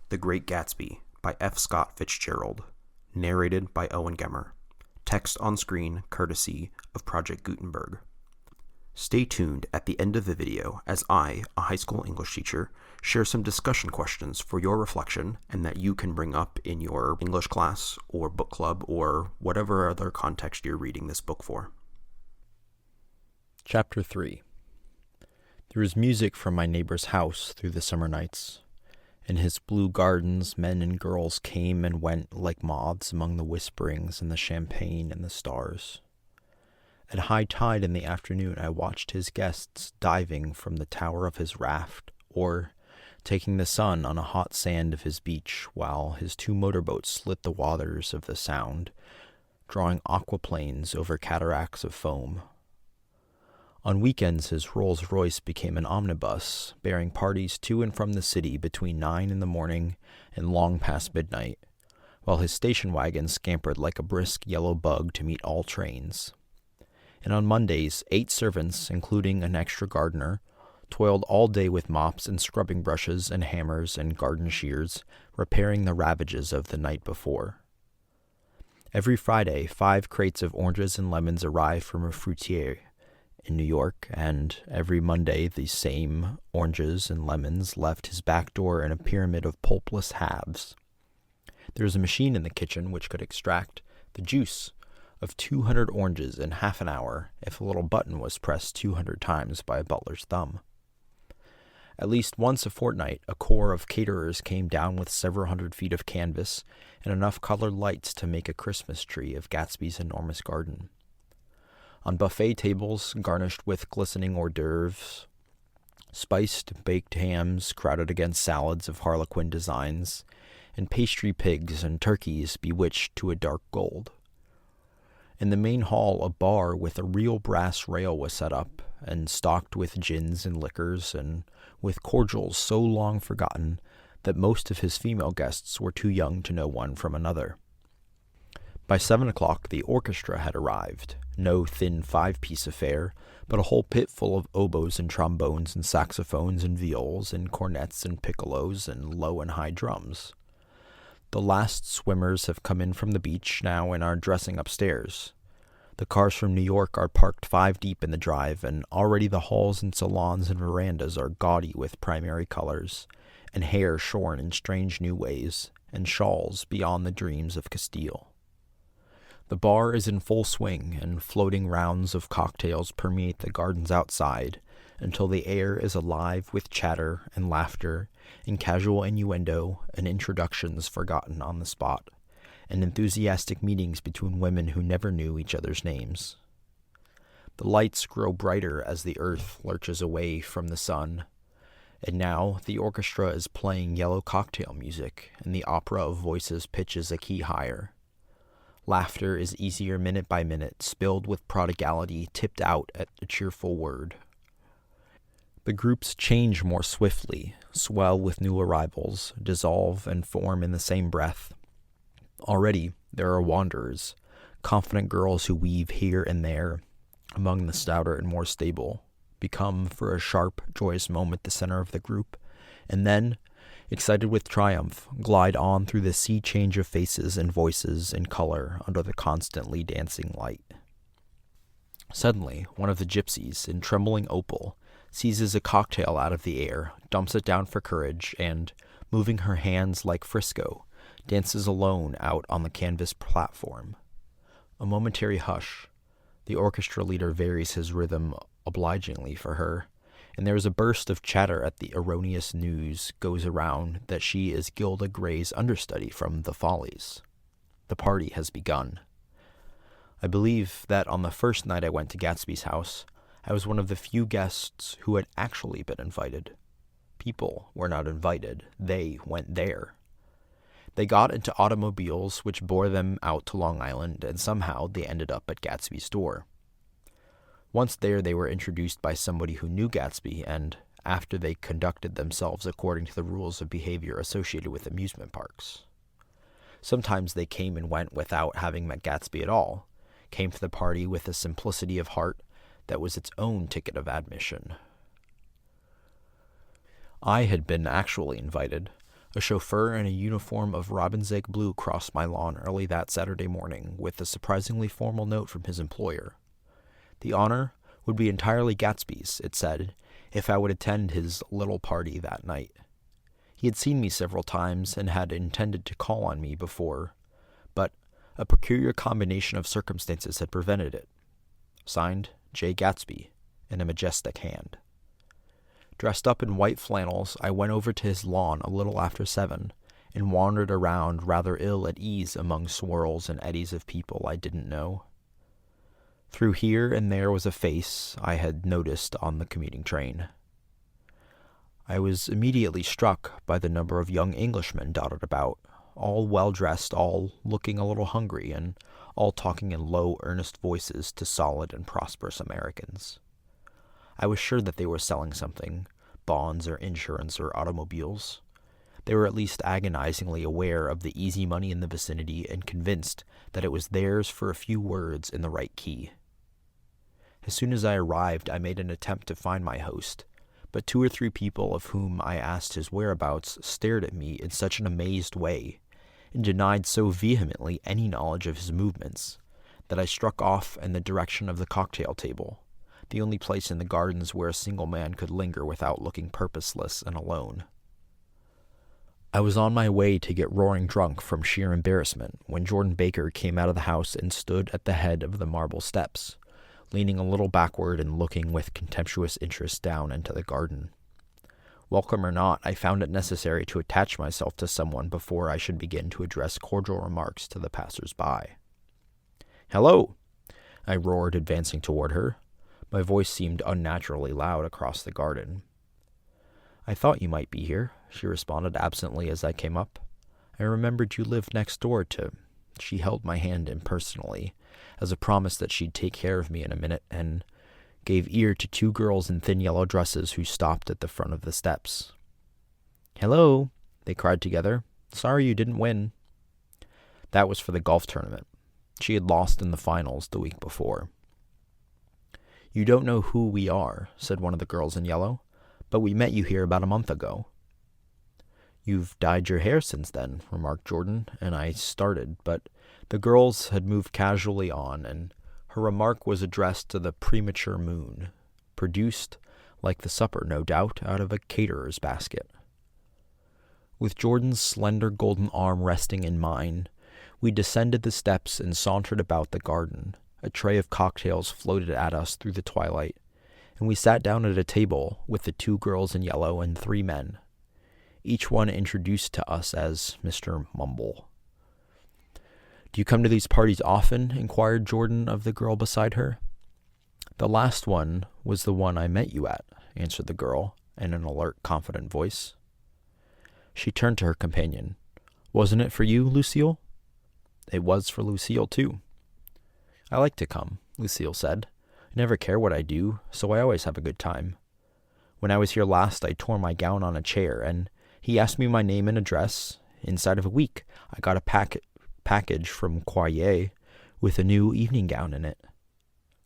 The Great Gatsby by F. Scott Fitzgerald. Narrated by Owen Gemmer. Text on screen courtesy of Project Gutenberg. Stay tuned at the end of the video as I, a high school English teacher, share some discussion questions for your reflection and that you can bring up in your English class or book club or whatever other context you're reading this book for. Chapter 3. There was music from my neighbor's house through the summer nights. In his blue gardens, men and girls came and went like moths among the whisperings and the champagne and the stars. At high tide in the afternoon, I watched his guests diving from the tower of his raft or taking the sun on a hot sand of his beach while his two motorboats slit the waters of the Sound, drawing aquaplanes over cataracts of foam. On weekends, his Rolls-Royce became an omnibus, bearing parties to and from the city between 9 in the morning and long past midnight, while his station wagon scampered like a brisk yellow bug to meet all trains. And on Mondays, 8 servants, including an extra gardener, toiled all day with mops and scrubbing brushes and hammers and garden shears, repairing the ravages of the night before. Every Friday, 5 crates of oranges and lemons arrived from a fruitier in New York, and every Monday the same oranges and lemons left his back door in a pyramid of pulpless halves. There was a machine in the kitchen which could extract the juice of 200 oranges in half an hour if a little button was pressed 200 times by a butler's thumb. At least once a fortnight, a corps of caterers came down with several hundred feet of canvas and enough colored lights to make a Christmas tree of Gatsby's enormous garden. On buffet tables garnished with glistening hors d'oeuvres, spiced baked hams crowded against salads of harlequin designs, and pastry pigs and turkeys bewitched to a dark gold. In the main hall, a bar with a real brass rail was set up, and stocked with gins and liquors, and with cordials so long forgotten that most of his female guests were too young to know one from another. By 7 o'clock, the orchestra had arrived, no thin 5-piece affair, but a whole pit full of oboes and trombones and saxophones and viols and cornets and piccolos and low and high drums. The last swimmers have come in from the beach now and are dressing upstairs. The cars from New York are parked 5 deep in the drive, and already the halls and salons and verandas are gaudy with primary colors, and hair shorn in strange new ways, and shawls beyond the dreams of Castile. The bar is in full swing, and floating rounds of cocktails permeate the gardens outside until the air is alive with chatter and laughter and casual innuendo and introductions forgotten on the spot, and enthusiastic meetings between women who never knew each other's names. The lights grow brighter as the earth lurches away from the sun, and now the orchestra is playing yellow cocktail music, and the opera of voices pitches a key higher. Laughter is easier minute by minute, spilled with prodigality, tipped out at a cheerful word. The groups change more swiftly, swell with new arrivals, dissolve and form in the same breath. Already there are wanderers, confident girls who weave here and there among the stouter and more stable, become for a sharp, joyous moment the center of the group, and then, excited with triumph, glide on through the sea change of faces and voices and color under the constantly dancing light. Suddenly, one of the gypsies, in trembling opal, seizes a cocktail out of the air, dumps it down for courage, and, moving her hands like Frisco, dances alone out on the canvas platform. A momentary hush. The orchestra leader varies his rhythm obligingly for her, and there is a burst of chatter at the erroneous news goes around that she is Gilda Gray's understudy from The Follies. The party has begun. I believe that on the first night I went to Gatsby's house, I was one of the few guests who had actually been invited. People were not invited. They went there. They got into automobiles which bore them out to Long Island, and somehow they ended up at Gatsby's door. Once there, they were introduced by somebody who knew Gatsby, and after they conducted themselves according to the rules of behavior associated with amusement parks. Sometimes they came and went without having met Gatsby at all, came to the party with a simplicity of heart that was its own ticket of admission. I had been actually invited. A chauffeur in a uniform of robin's egg blue crossed my lawn early that Saturday morning with a surprisingly formal note from his employer. The honor would be entirely Gatsby's, it said, if I would attend his little party that night. He had seen me several times and had intended to call on me before, but a peculiar combination of circumstances had prevented it. Signed, J. Gatsby, in a majestic hand. Dressed up in white flannels, I went over to his lawn a little after 7 and wandered around rather ill at ease among swirls and eddies of people I didn't know. Through here and there was a face I had noticed on the commuting train. I was immediately struck by the number of young Englishmen dotted about, all well-dressed, all looking a little hungry, and all talking in low, earnest voices to solid and prosperous Americans. I was sure that they were selling something, bonds or insurance or automobiles. They were at least agonizingly aware of the easy money in the vicinity and convinced that it was theirs for a few words in the right key. As soon as I arrived, I made an attempt to find my host, but 2 or 3 people of whom I asked his whereabouts stared at me in such an amazed way and denied so vehemently any knowledge of his movements that I struck off in the direction of the cocktail table, the only place in the gardens where a single man could linger without looking purposeless and alone. I was on my way to get roaring drunk from sheer embarrassment when Jordan Baker came out of the house and stood at the head of the marble steps, leaning a little backward and looking with contemptuous interest down into the garden. Welcome or not, I found it necessary to attach myself to someone before I should begin to address cordial remarks to the passers-by. "Hello!" I roared, advancing toward her. My voice seemed unnaturally loud across the garden. "I thought you might be here," she responded absently as I came up. "I remembered you lived next door to—" She held my hand impersonally, as a promise that she'd take care of me in a minute, and gave ear to 2 girls in thin yellow dresses who stopped at the front of the steps. "Hello," they cried together. "Sorry you didn't win." That was for the golf tournament. She had lost in the finals the week before. "You don't know who we are," said one of the girls in yellow, "but we met you here about a month ago." "You've dyed your hair since then," remarked Jordan, and I started, but the girls had moved casually on, and her remark was addressed to the premature moon, produced, like the supper, no doubt, out of a caterer's basket. With Jordan's slender golden arm resting in mine, we descended the steps and sauntered about the garden. A tray of cocktails floated at us through the twilight, and we sat down at a table with the 2 girls in yellow and 3 men, each one introduced to us as Mr. Mumble. "Do you come to these parties often?" inquired Jordan of the girl beside her. "The last one was the one I met you at," answered the girl, in an alert, confident voice. She turned to her companion. "Wasn't it for you, Lucille?" "It was for Lucille, too." "I like to come," Lucille said. "I never care what I do, so I always have a good time. When I was here last, I tore my gown on a chair, and he asked me my name and address. Inside of a week, I got a package from Coyer with a new evening gown in it."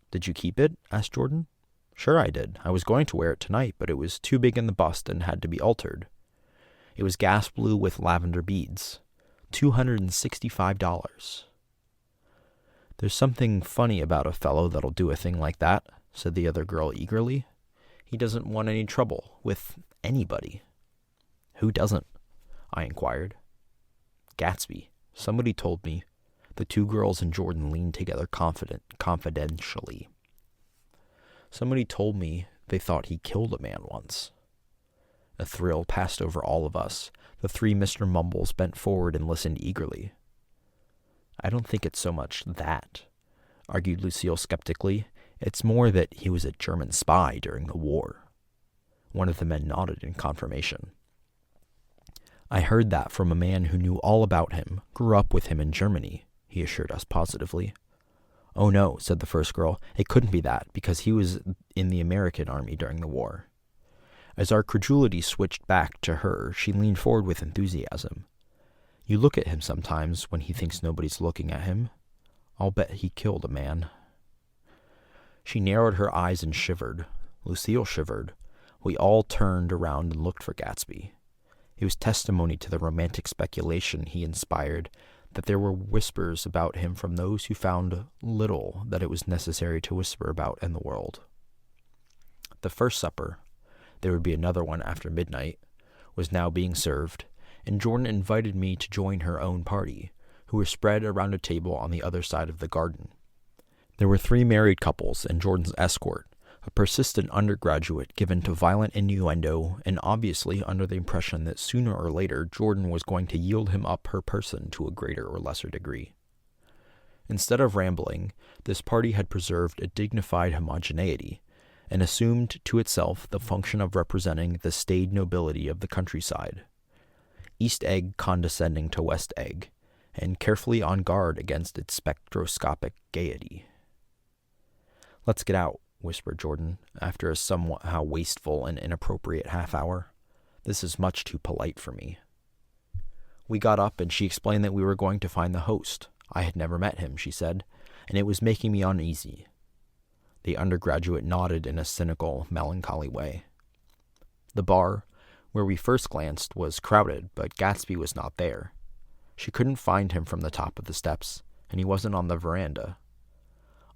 "Did you keep it?" asked Jordan. "Sure I did. I was going to wear it tonight, but it was too big in the bust and had to be altered. It was gas blue with lavender beads. $265. "There's something funny about a fellow that'll do a thing like that," said the other girl eagerly. "He doesn't want any trouble with anybody." "Who doesn't?" I inquired. "Gatsby. Somebody told me." The 2 girls and Jordan leaned together confidentially. "Somebody told me they thought he killed a man once." A thrill passed over all of us. The 3 Mr. Mumbles bent forward and listened eagerly. "I don't think it's so much that," argued Lucille skeptically. "It's more that he was a German spy during the war." One of the men nodded in confirmation. "I heard that from a man who knew all about him, grew up with him in Germany," he assured us positively. "Oh no," said the first girl. "It couldn't be that, because he was in the American army during the war." As our credulity switched back to her, she leaned forward with enthusiasm. "You look at him sometimes when he thinks nobody's looking at him. I'll bet he killed a man." She narrowed her eyes and shivered. Lucille shivered. We all turned around and looked for Gatsby. It was testimony to the romantic speculation he inspired that there were whispers about him from those who found little that it was necessary to whisper about in the world. The first supper, there would be another one after midnight, was now being served, and Jordan invited me to join her own party, who were spread around a table on the other side of the garden. There were 3 married couples and Jordan's escort, a persistent undergraduate given to violent innuendo and obviously under the impression that sooner or later Jordan was going to yield him up her person to a greater or lesser degree. Instead of rambling, this party had preserved a dignified homogeneity and assumed to itself the function of representing the staid nobility of the countryside, East Egg condescending to West Egg, and carefully on guard against its spectroscopic gaiety. "Let's get out," whispered Jordan, after a somewhat wasteful and inappropriate half-hour. "This is much too polite for me." We got up, and she explained that we were going to find the host. I had never met him, she said, and it was making me uneasy. The undergraduate nodded in a cynical, melancholy way. The bar, where we first glanced, was crowded, but Gatsby was not there. She couldn't find him from the top of the steps, and he wasn't on the veranda.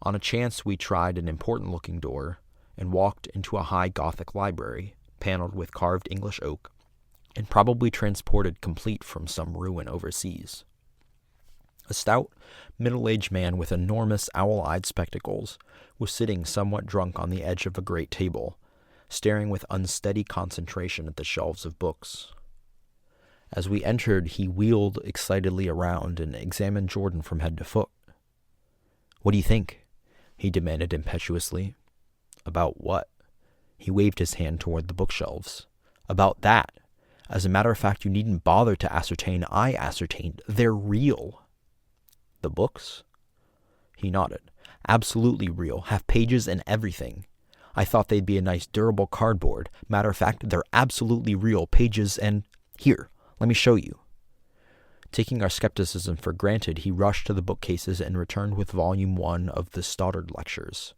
On a chance, we tried an important-looking door and walked into a high Gothic library, paneled with carved English oak, and probably transported complete from some ruin overseas. A stout, middle-aged man with enormous owl-eyed spectacles was sitting somewhat drunk on the edge of a great table, staring with unsteady concentration at the shelves of books. As we entered, he wheeled excitedly around and examined Jordan from head to foot. "What do you think?" he demanded impetuously. "About what?" He waved his hand toward the bookshelves. "About that. As a matter of fact, you needn't bother to ascertain. I ascertained. They're real." "The books?" He nodded. "Absolutely real. Have pages and everything. I thought they'd be a nice durable cardboard. Matter of fact, they're absolutely real. Pages and... Here, let me show you." Taking our skepticism for granted, he rushed to the bookcases and returned with Volume 1 of the Stoddard Lectures.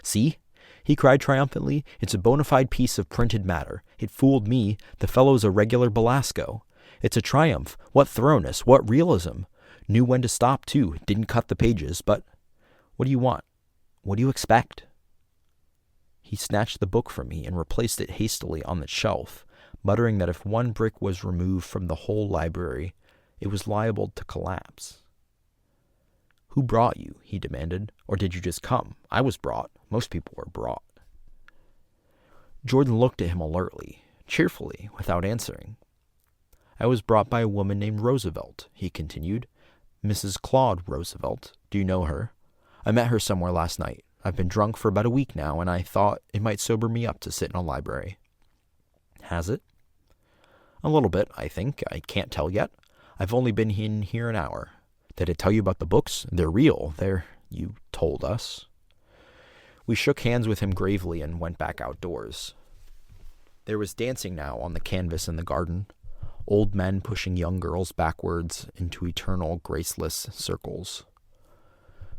"See?" he cried triumphantly. "It's a bona fide piece of printed matter. It fooled me. The fellow's a regular Belasco. It's a triumph. What thoroughness, what realism. Knew when to stop, too. Didn't cut the pages, but... What do you want? What do you expect?" He snatched the book from me and replaced it hastily on the shelf, muttering that if one brick was removed from the whole library, it was liable to collapse. "Who brought you?" he demanded. "Or did you just come? I was brought. Most people were brought." Jordan looked at him alertly, cheerfully, without answering. "I was brought by a woman named Roosevelt," he continued. "Mrs. Claude Roosevelt. Do you know her? I met her somewhere last night. I've been drunk for about a week now, and I thought it might sober me up to sit in a library." "Has it?" "A little bit, I think. I can't tell yet. I've only been in here an hour. Did I tell you about the books? They're real. You told us." We shook hands with him gravely and went back outdoors. There was dancing now on the canvas in the garden, old men pushing young girls backwards into eternal, graceless circles.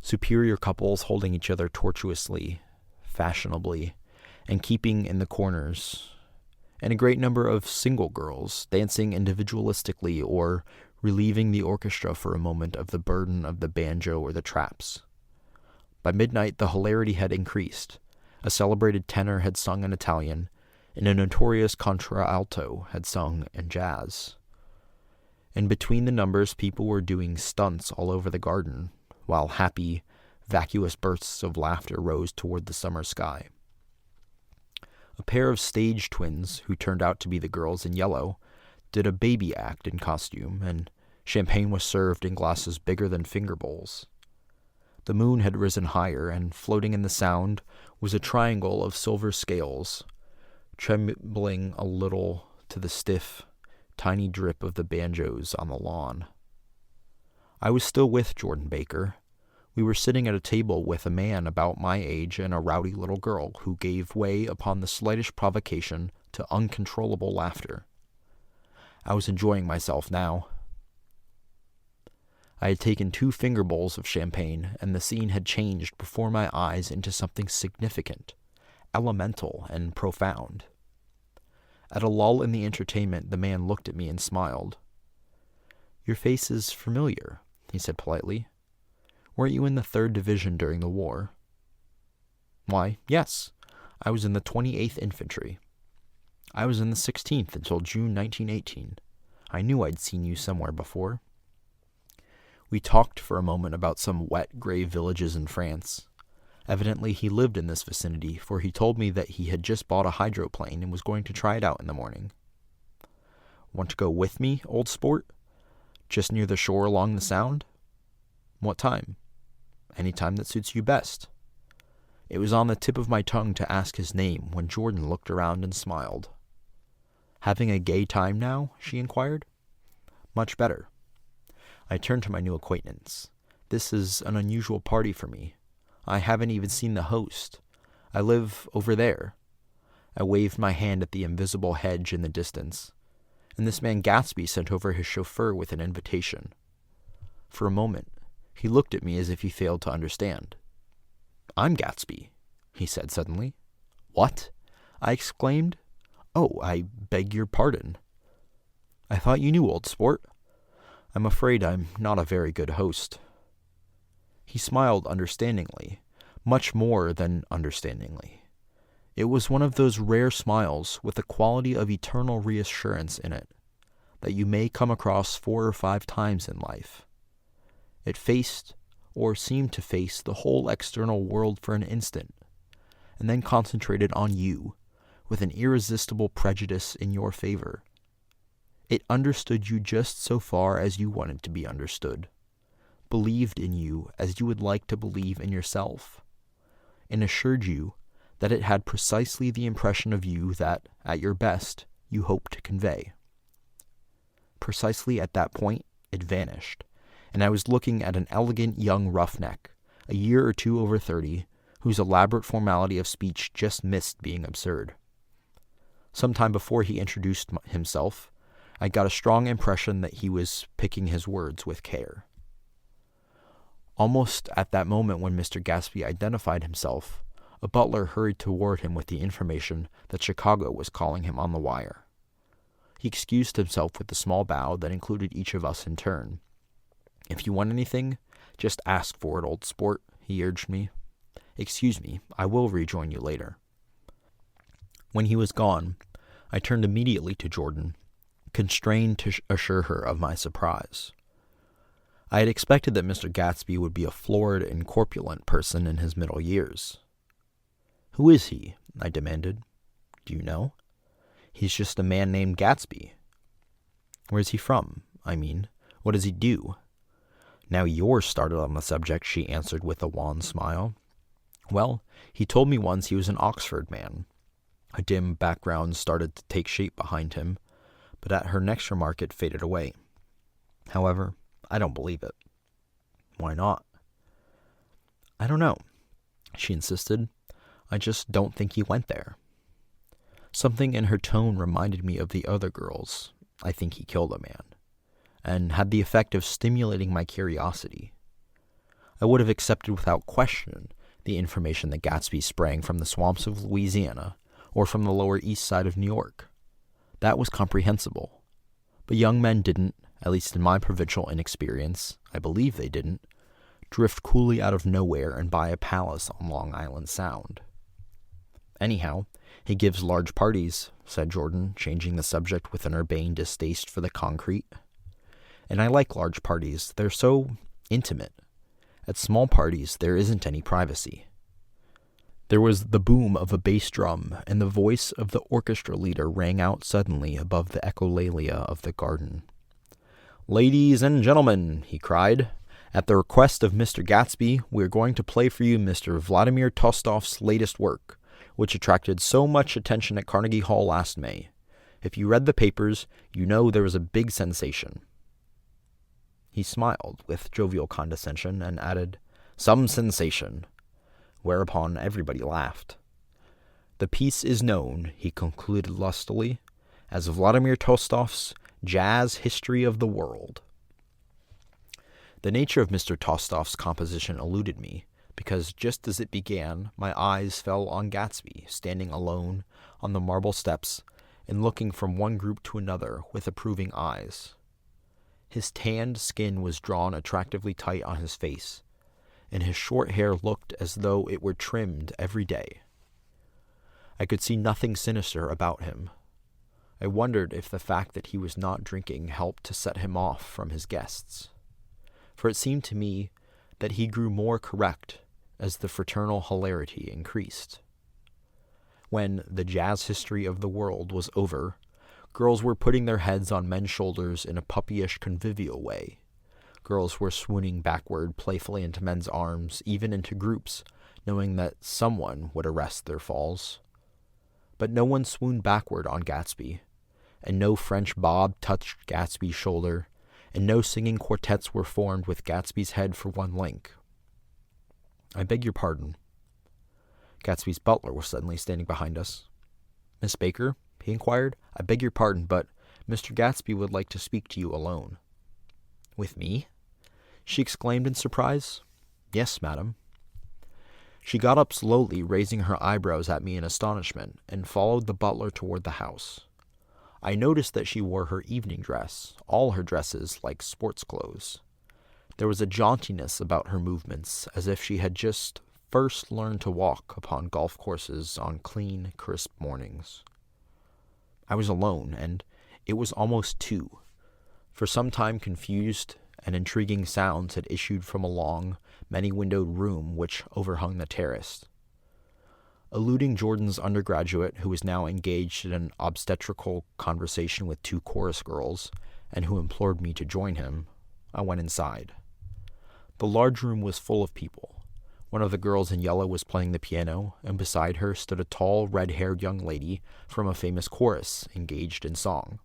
Superior couples holding each other tortuously, fashionably, and keeping in the corners, and a great number of single girls dancing individualistically or relieving the orchestra for a moment of the burden of the banjo or the traps. By midnight, the hilarity had increased. A celebrated tenor had sung in Italian, and a notorious contralto had sung in jazz. And between the numbers, people were doing stunts all over the garden, while happy, vacuous bursts of laughter rose toward the summer sky. A pair of stage twins, who turned out to be the girls in yellow, did a baby act in costume, and champagne was served in glasses bigger than finger bowls. The moon had risen higher, and floating in the sound was a triangle of silver scales, trembling a little to the stiff, tiny drip of the banjos on the lawn. I was still with Jordan Baker. We were sitting at a table with a man about my age and a rowdy little girl who gave way upon the slightest provocation to uncontrollable laughter. I was enjoying myself now. I had taken 2 finger bowls of champagne, and the scene had changed before my eyes into something significant, elemental, and profound. At a lull in the entertainment, the man looked at me and smiled. "Your face is familiar," he said politely. "Weren't you in the 3rd Division during the war?" "Why, yes. I was in the 28th Infantry. I was in the 16th until June 1918. I knew I'd seen you somewhere before." We talked for a moment about some wet, gray villages in France. Evidently, he lived in this vicinity, for he told me that he had just bought a hydroplane and was going to try it out in the morning. "Want to go with me, old sport? Just near the shore along the Sound?" "What time?" "Any time that suits you best." It was on the tip of my tongue to ask his name when Jordan looked around and smiled. "Having a gay time now?" she inquired. "Much better." I turned to my new acquaintance. "This is an unusual party for me. I haven't even seen the host. I live over there." I waved my hand at the invisible hedge in the distance, and this man Gatsby sent over his chauffeur with an invitation. For a moment, he looked at me as if he failed to understand. "I'm Gatsby," he said suddenly. "What?" I exclaimed. "Oh, I beg your pardon." "I thought you knew, old sport." "I'm afraid I'm not a very good host." He smiled understandingly, much more than understandingly. It was one of those rare smiles with a quality of eternal reassurance in it that you may come across 4 or 5 times in life. It faced, or seemed to face, the whole external world for an instant, and then concentrated on you with an irresistible prejudice in your favor. It understood you just so far as you wanted to be understood, believed in you as you would like to believe in yourself, and assured you that it had precisely the impression of you that, at your best, you hoped to convey. Precisely at that point, it vanished, and I was looking at an elegant young roughneck, a year or 2 over 30, whose elaborate formality of speech just missed being absurd. Some time before he introduced himself, I got a strong impression that he was picking his words with care. Almost at that moment when Mr. Gatsby identified himself, a butler hurried toward him with the information that Chicago was calling him on the wire. He excused himself with a small bow that included each of us in turn. "If you want anything, just ask for it, old sport," he urged me. "Excuse me, I will rejoin you later." When he was gone, I turned immediately to Jordan, constrained to assure her of my surprise. I had expected that Mr. Gatsby would be a florid and corpulent person in his middle years. "Who is he?" I demanded. "Do you know?" "He's just a man named Gatsby." "Where's he from? I mean, what does he do?" "Now you're started on the subject," she answered with a wan smile. "Well, he told me once he was an Oxford man." A dim background started to take shape behind him, but at her next remark it faded away. "However, I don't believe it." "Why not?" "I don't know," she insisted. "I just don't think he went there." Something in her tone reminded me of the other girls. "I think he killed a man," and had the effect of stimulating my curiosity. I would have accepted without question the information that Gatsby sprang from the swamps of Louisiana or from the Lower East Side of New York. That was comprehensible. But young men didn't, at least in my provincial inexperience, I believe they didn't, drift coolly out of nowhere and buy a palace on Long Island Sound. "Anyhow, he gives large parties," said Jordan, changing the subject with an urbane distaste for the concrete. "And I like large parties. They're so intimate. At small parties, there isn't any privacy." There was the boom of a bass drum, and the voice of the orchestra leader rang out suddenly above the echolalia of the garden. "Ladies and gentlemen," he cried, "at the request of Mr. Gatsby, we are going to play for you Mr. Vladimir Tostof's latest work, which attracted so much attention at Carnegie Hall last May. If you read the papers, you know there was a big sensation." He smiled with jovial condescension and added, "Some sensation," whereupon everybody laughed. "The piece is known," he concluded lustily, "as Vladimir Tostof's Jazz History of the World." The nature of Mr. Tostof's composition eluded me, because just as it began, my eyes fell on Gatsby, standing alone on the marble steps and looking from one group to another with approving eyes. His tanned skin was drawn attractively tight on his face, and his short hair looked as though it were trimmed every day. I could see nothing sinister about him. I wondered if the fact that he was not drinking helped to set him off from his guests, for it seemed to me that he grew more correct as the fraternal hilarity increased. When the jazz history of the world was over, girls were putting their heads on men's shoulders in a puppyish convivial way. Girls were swooning backward playfully into men's arms, even into groups, knowing that someone would arrest their falls. But no one swooned backward on Gatsby, and no French bob touched Gatsby's shoulder, and no singing quartets were formed with Gatsby's head for one link. "I beg your pardon." Gatsby's butler was suddenly standing behind us. "Miss Baker?" he inquired. "I beg your pardon, but Mr. Gatsby would like to speak to you alone." "With me?" she exclaimed in surprise. "Yes, madam." She got up slowly, raising her eyebrows at me in astonishment, and followed the butler toward the house. I noticed that she wore her evening dress, all her dresses like sports clothes. There was a jauntiness about her movements, as if she had just first learned to walk upon golf courses on clean, crisp mornings. I was alone, and it was almost 2. For some time confused and intriguing sounds had issued from a long, many-windowed room which overhung the terrace. Eluding Jordan's undergraduate, who was now engaged in an obstetrical conversation with 2 chorus girls, and who implored me to join him, I went inside. The large room was full of people. One of the girls in yellow was playing the piano, and beside her stood a tall, red-haired young lady from a famous chorus engaged in song.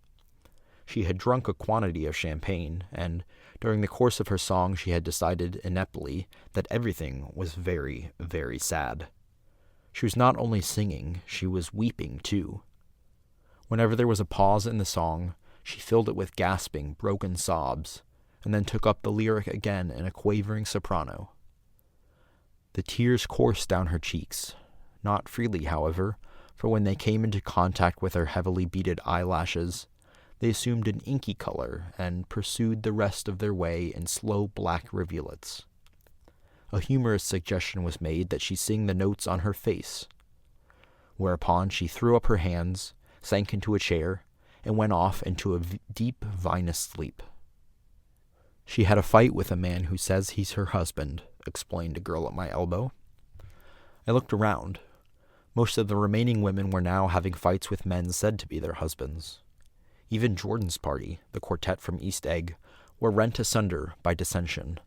She had drunk a quantity of champagne, and during the course of her song she had decided ineptly that everything was very, very sad. She was not only singing, she was weeping too. Whenever there was a pause in the song, she filled it with gasping, broken sobs, and then took up the lyric again in a quavering soprano. The tears coursed down her cheeks, not freely, however, for when they came into contact with her heavily beaded eyelashes, they assumed an inky color and pursued the rest of their way in slow black rivulets. A humorous suggestion was made that she sing the notes on her face, whereupon she threw up her hands, sank into a chair, and went off into a deep vinous sleep. "She had a fight with a man who says he's her husband," explained a girl at my elbow. I looked around. Most of the remaining women were now having fights with men said to be their husbands. Even Jordan's party, the quartet from East Egg, were rent asunder by dissension.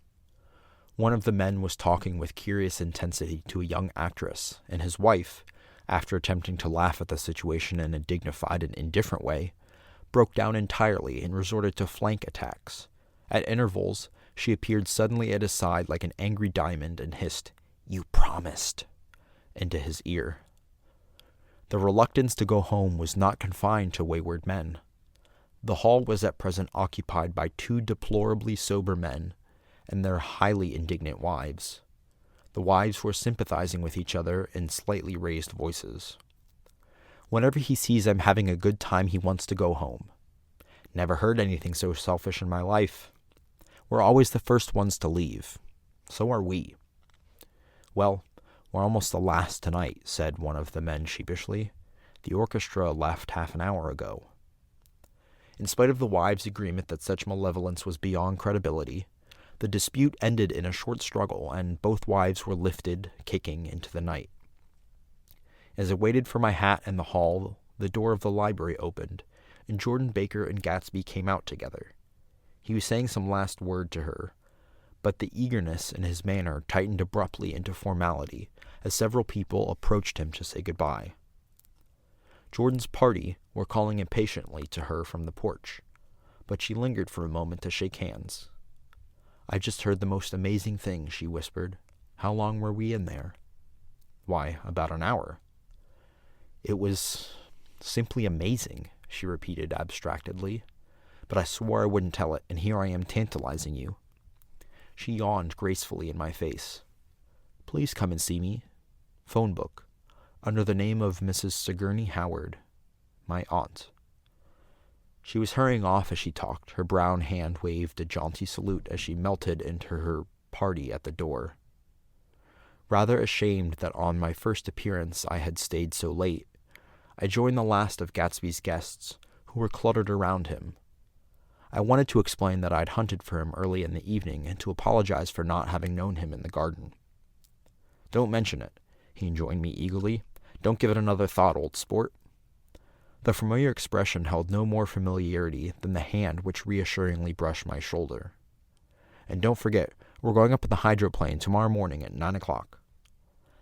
One of the men was talking with curious intensity to a young actress, and his wife, after attempting to laugh at the situation in a dignified and indifferent way, broke down entirely and resorted to flank attacks. At intervals, she appeared suddenly at his side like an angry diamond and hissed, "You promised," into his ear. The reluctance to go home was not confined to wayward men. The hall was at present occupied by 2 deplorably sober men and their highly indignant wives. The wives were sympathizing with each other in slightly raised voices. "Whenever he sees I'm having a good time, he wants to go home. Never heard anything so selfish in my life. We're always the first ones to leave. So are we." "Well, we're almost the last tonight," said one of the men sheepishly. "The orchestra left half an hour ago." In spite of the wives' agreement that such malevolence was beyond credibility, the dispute ended in a short struggle, and both wives were lifted, kicking, into the night. As I waited for my hat in the hall, the door of the library opened, and Jordan Baker and Gatsby came out together. He was saying some last word to her, but the eagerness in his manner tightened abruptly into formality as several people approached him to say goodbye. Jordan's party were calling impatiently to her from the porch, but she lingered for a moment to shake hands. "I just heard the most amazing thing," she whispered. "How long were we in there?" "Why, about an hour." "It was simply amazing," she repeated abstractedly. "But I swore I wouldn't tell it, and here I am tantalizing you." She yawned gracefully in my face. "Please come and see me. Phone book. Under the name of Mrs. Sigourney Howard. My aunt. She was hurrying off as she talked. Her brown hand waved a jaunty salute as she melted into her party at the door. Rather ashamed that on my first appearance I had stayed so late, I joined the last of Gatsby's guests, who were cluttered around him. I wanted to explain that I'd hunted for him early in the evening and to apologize for not having known him in the garden. "Don't mention it," he enjoined me eagerly. "Don't give it another thought, old sport." The familiar expression held no more familiarity than the hand which reassuringly brushed my shoulder. "And don't forget, we're going up in the hydroplane tomorrow morning at 9 o'clock.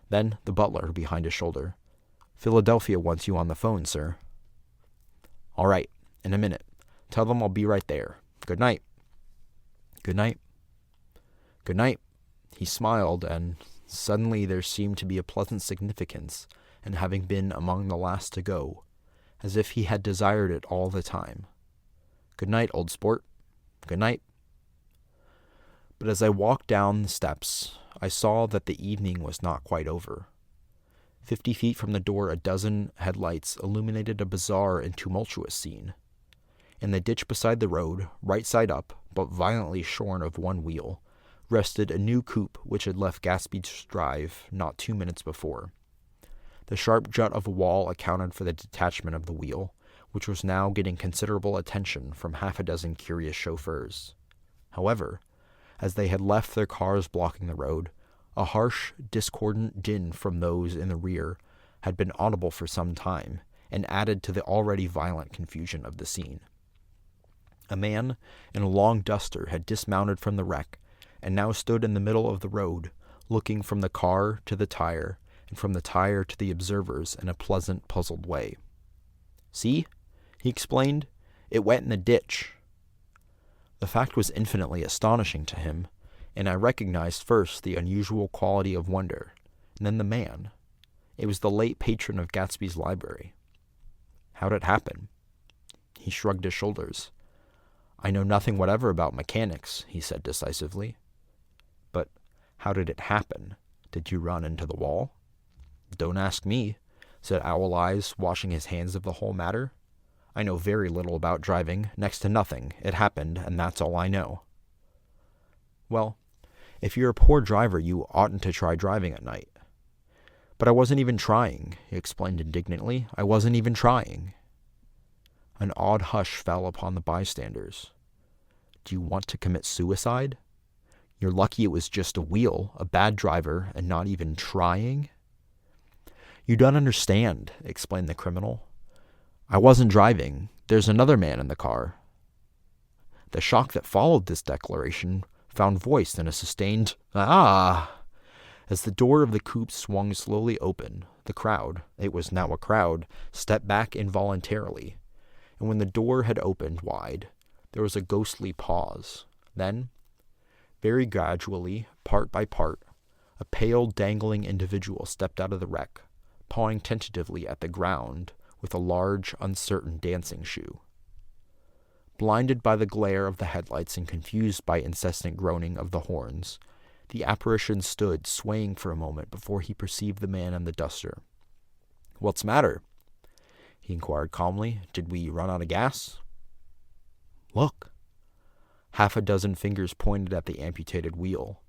Then the butler behind his shoulder. "Philadelphia wants you on the phone, sir." "All right, in a minute. Tell them I'll be right there. Good night." "Good night." "Good night." He smiled, and suddenly there seemed to be a pleasant significance in having been among the last to go, as if he had desired it all the time. "Good night, old sport. Good night." But as I walked down the steps, I saw that the evening was not quite over. 50 feet from the door, a dozen headlights illuminated a bizarre and tumultuous scene. In the ditch beside the road, right side up, but violently shorn of one wheel, rested a new coupe which had left Gatsby's Drive not 2 minutes before. The sharp jut of a wall accounted for the detachment of the wheel, which was now getting considerable attention from half a dozen curious chauffeurs. However, as they had left their cars blocking the road, a harsh, discordant din from those in the rear had been audible for some time, and added to the already violent confusion of the scene. A man in a long duster had dismounted from the wreck, and now stood in the middle of the road, looking from the car to the tire, and from the tire to the observers in a pleasant, puzzled way. "See?" he explained. "It went in the ditch." The fact was infinitely astonishing to him, and I recognized first the unusual quality of wonder, and then the man. It was the late patron of Gatsby's library. "How'd it happen?" He shrugged his shoulders. "I know nothing whatever about mechanics," he said decisively. "But how did it happen? Did you run into the wall?" "Don't ask me," said Owl Eyes, washing his hands of the whole matter. "I know very little about driving, next to nothing. It happened, and that's all I know." "Well, if you're a poor driver, you oughtn't to try driving at night." "But I wasn't even trying," he explained indignantly. "I wasn't even trying." An odd hush fell upon the bystanders. "Do you want to commit suicide? You're lucky it was just a wheel, a bad driver, and not even trying." "You don't understand," explained the criminal. "I wasn't driving. There's another man in the car." The shock that followed this declaration found voice in a sustained "Ah!" As the door of the coupe swung slowly open, the crowd, it was now a crowd, stepped back involuntarily, and when the door had opened wide, there was a ghostly pause. Then, very gradually, part by part, a pale, dangling individual stepped out of the wreck, pawing tentatively at the ground with a large, uncertain dancing shoe. Blinded by the glare of the headlights and confused by incessant groaning of the horns, the apparition stood swaying for a moment before he perceived the man in the duster. "What's the matter?" he inquired calmly. "Did we run out of gas?" "Look." Half a dozen fingers pointed at the amputated wheel.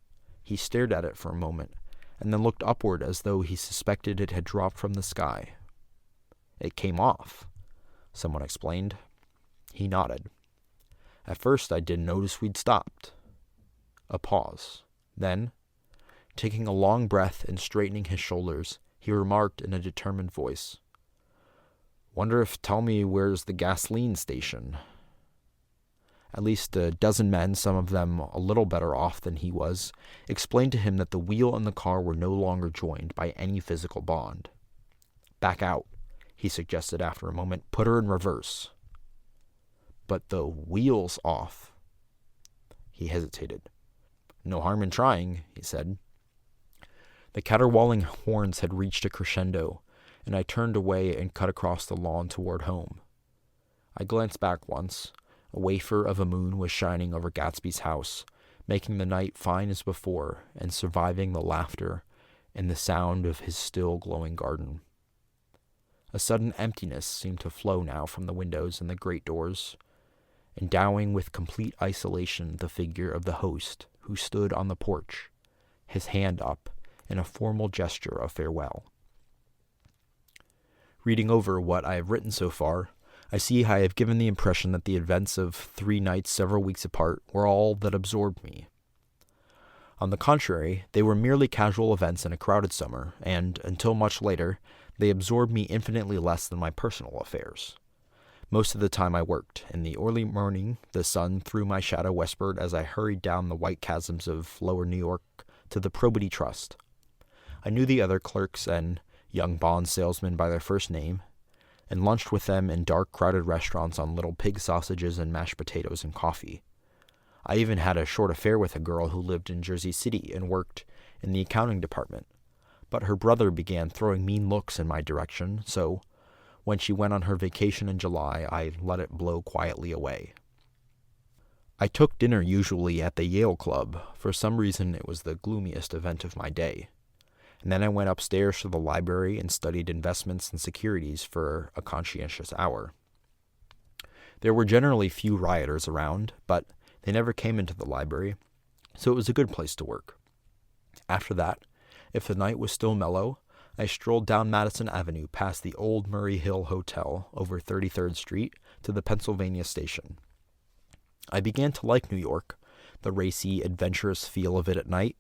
He stared at it for a moment, and then looked upward as though he suspected it had dropped from the sky. "It came off," someone explained. He nodded. "At first I didn't notice we'd stopped." A pause. Then, taking a long breath and straightening his shoulders, he remarked in a determined voice, "Wonder if tell me where's the gasoline station?" At least a dozen men, some of them a little better off than he was, explained to him that the wheel and the car were no longer joined by any physical bond. "Back out," he suggested after a moment. "Put her in reverse." "But the wheel's off." He hesitated. "No harm in trying," he said. The caterwauling horns had reached a crescendo, and I turned away and cut across the lawn toward home. I glanced back once. A wafer of a moon was shining over Gatsby's house, making the night fine as before, and surviving the laughter and the sound of his still glowing garden. A sudden emptiness seemed to flow now from the windows and the great doors, endowing with complete isolation the figure of the host who stood on the porch, his hand up in a formal gesture of farewell. Reading over what I have written so far, I see I have given the impression that the events of 3 nights several weeks apart were all that absorbed me. On the contrary, they were merely casual events in a crowded summer, and, until much later, they absorbed me infinitely less than my personal affairs. Most of the time I worked. In the early morning, the sun threw my shadow westward as I hurried down the white chasms of lower New York to the Probity Trust. I knew the other clerks and young bond salesmen by their first name, and lunched with them in dark, crowded restaurants on little pig sausages and mashed potatoes and coffee. I even had a short affair with a girl who lived in Jersey City and worked in the accounting department, but her brother began throwing mean looks in my direction, so when she went on her vacation in July, I let it blow quietly away. I took dinner usually at the Yale Club. For some reason, it was the gloomiest event of my day. And then I went upstairs to the library and studied investments and securities for a conscientious hour. There were generally few rioters around, but they never came into the library, so it was a good place to work. After that, if the night was still mellow, I strolled down Madison Avenue past the old Murray Hill Hotel over 33rd Street to the Pennsylvania Station. I began to like New York, the racy, adventurous feel of it at night,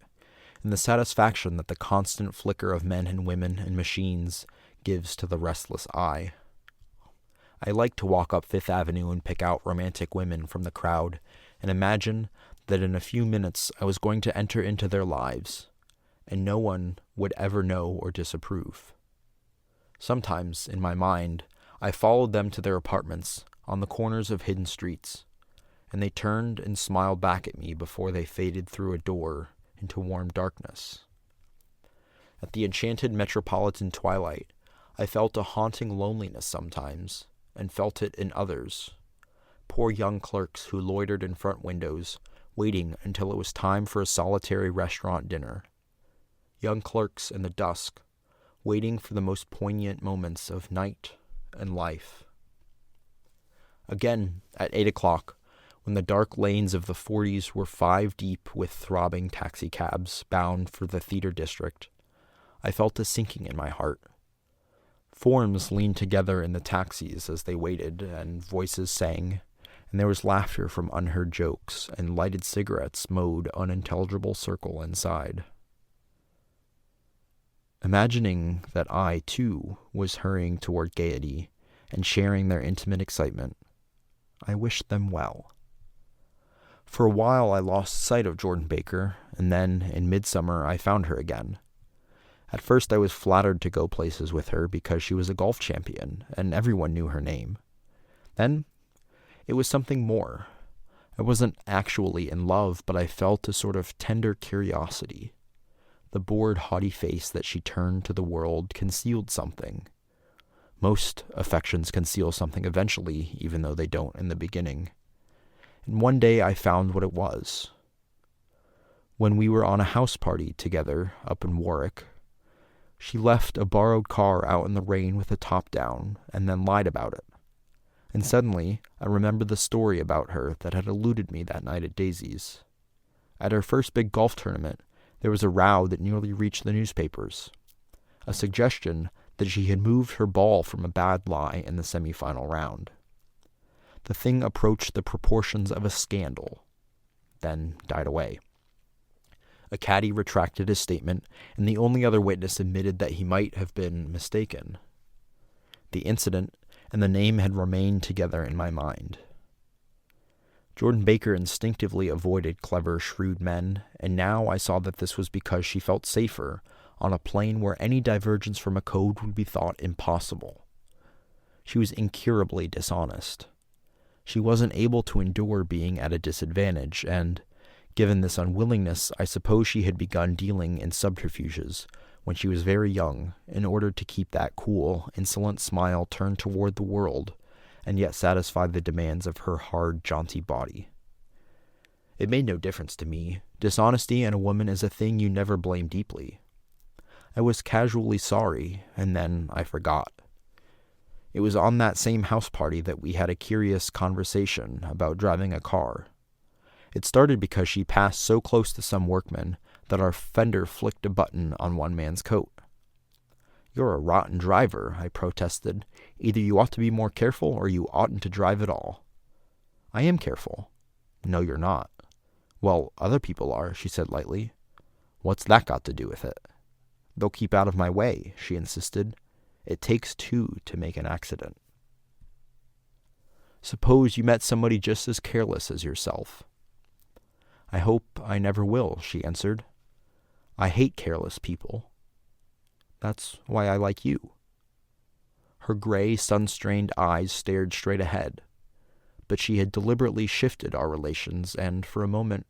and the satisfaction that the constant flicker of men and women and machines gives to the restless eye. I liked to walk up Fifth Avenue and pick out romantic women from the crowd and imagine that in a few minutes I was going to enter into their lives, and no one would ever know or disapprove. Sometimes, in my mind, I followed them to their apartments on the corners of hidden streets, and they turned and smiled back at me before they faded through a door into warm darkness. At the enchanted metropolitan twilight, I felt a haunting loneliness sometimes, and felt it in others. Poor young clerks who loitered in front windows, waiting until it was time for a solitary restaurant dinner. Young clerks in the dusk, waiting for the most poignant moments of night and life. Again, at 8 o'clock, when the dark lanes of the 40s were 5 deep with throbbing taxicabs bound for the theater district, I felt a sinking in my heart. Forms leaned together in the taxis as they waited, and voices sang, and there was laughter from unheard jokes, and lighted cigarettes mowed unintelligible circle inside. Imagining that I, too, was hurrying toward gaiety and sharing their intimate excitement, I wished them well. For a while I lost sight of Jordan Baker, and then, in midsummer, I found her again. At first I was flattered to go places with her because she was a golf champion, and everyone knew her name. Then, it was something more. I wasn't actually in love, but I felt a sort of tender curiosity. The bored, haughty face that she turned to the world concealed something. Most affections conceal something eventually, even though they don't in the beginning. And one day I found what it was. When we were on a house party together up in Warwick, she left a borrowed car out in the rain with the top down, and then lied about it. And suddenly, I remembered the story about her that had eluded me that night at Daisy's. At her first big golf tournament, there was a row that nearly reached the newspapers. A suggestion that she had moved her ball from a bad lie in the semifinal round. The thing approached the proportions of a scandal, then died away. A caddy retracted his statement, and the only other witness admitted that he might have been mistaken. The incident and the name had remained together in my mind. Jordan Baker instinctively avoided clever, shrewd men, and now I saw that this was because she felt safer on a plane where any divergence from a code would be thought impossible. She was incurably dishonest. She wasn't able to endure being at a disadvantage, and, given this unwillingness, I suppose she had begun dealing in subterfuges when she was very young in order to keep that cool, insolent smile turned toward the world and yet satisfy the demands of her hard, jaunty body. It made no difference to me. Dishonesty in a woman is a thing you never blame deeply. I was casually sorry, and then I forgot. It was on that same house party that we had a curious conversation about driving a car. It started because she passed so close to some workmen that our fender flicked a button on one man's coat. "You're a rotten driver," I protested. "Either you ought to be more careful or you oughtn't to drive at all." "I am careful." "No, you're not." "Well, other people are," she said lightly. "What's that got to do with it?" "They'll keep out of my way," she insisted. "It takes two to make an accident." "Suppose you met somebody just as careless as yourself." "I hope I never will," she answered. "I hate careless people." "That's why I like you." Her gray, sun-strained eyes stared straight ahead, but she had deliberately shifted our relations, and for a moment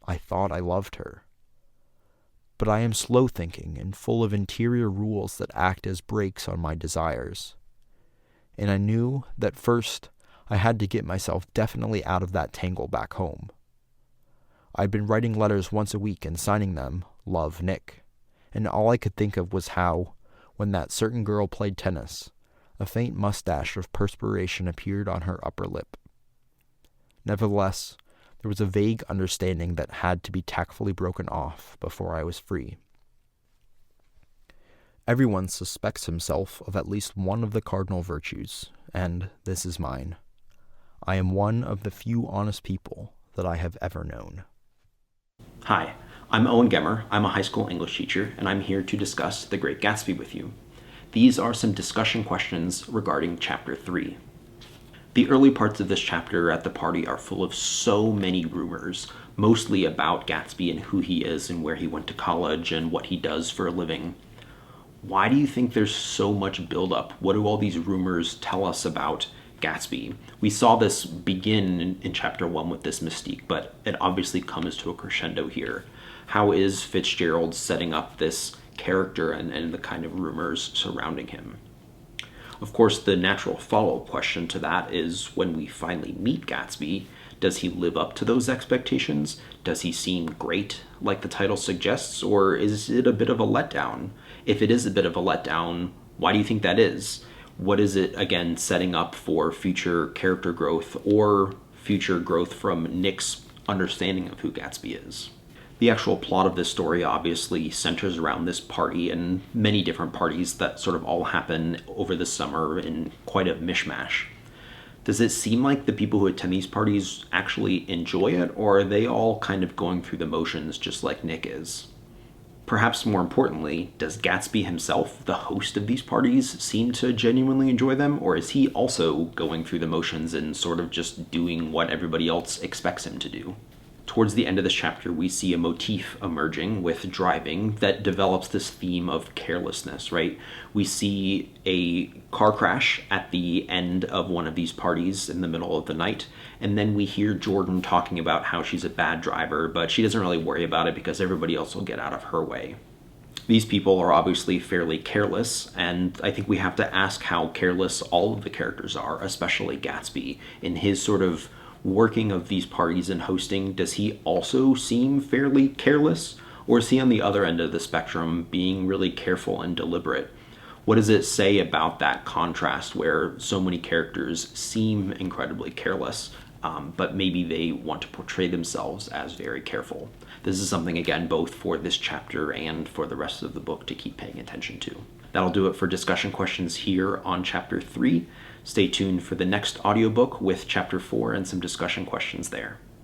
I thought I loved her. But I am slow-thinking and full of interior rules that act as brakes on my desires. And I knew that first I had to get myself definitely out of that tangle back home. I'd been writing letters once a week and signing them, "Love, Nick," and all I could think of was how, when that certain girl played tennis, a faint mustache of perspiration appeared on her upper lip. Nevertheless, there was a vague understanding that had to be tactfully broken off before I was free. Everyone suspects himself of at least one of the cardinal virtues, and this is mine. I am one of the few honest people that I have ever known. Hi, I'm Owen Gemmer. I'm a high school English teacher, and I'm here to discuss The Great Gatsby with you. These are some discussion questions regarding Chapter 3. The early parts of this chapter at the party are full of so many rumors, mostly about Gatsby and who he is and where he went to college and what he does for a living. Why do you think there's so much buildup? What do all these rumors tell us about Gatsby? We saw this begin in Chapter 1 with this mystique, but it obviously comes to a crescendo here. How is Fitzgerald setting up this character and the kind of rumors surrounding him? Of course, the natural follow-up question to that is, when we finally meet Gatsby, does he live up to those expectations? Does he seem great, like the title suggests, or is it a bit of a letdown? If it is a bit of a letdown, why do you think that is? What is it, again, setting up for future character growth or future growth from Nick's understanding of who Gatsby is? The actual plot of this story obviously centers around this party and many different parties that sort of all happen over the summer in quite a mishmash. Does it seem like the people who attend these parties actually enjoy it, or are they all kind of going through the motions just like Nick is? Perhaps more importantly, does Gatsby himself, the host of these parties, seem to genuinely enjoy them, or is he also going through the motions and sort of just doing what everybody else expects him to do? Towards the end of this chapter, we see a motif emerging with driving that develops this theme of carelessness, right? We see a car crash at the end of one of these parties in the middle of the night, and then we hear Jordan talking about how she's a bad driver, but she doesn't really worry about it because everybody else will get out of her way. These people are obviously fairly careless, and I think we have to ask how careless all of the characters are, especially Gatsby, in his sort of working of these parties and hosting. Does he also seem fairly careless, or is he on the other end of the spectrum being really careful and deliberate? What does it say about that contrast where so many characters seem incredibly careless, but maybe they want to portray themselves as very careful? This is something, again, both for this chapter and for the rest of the book to keep paying attention to. That'll do it for discussion questions here on Chapter 3. Stay tuned for the next audiobook with Chapter 4 and some discussion questions there.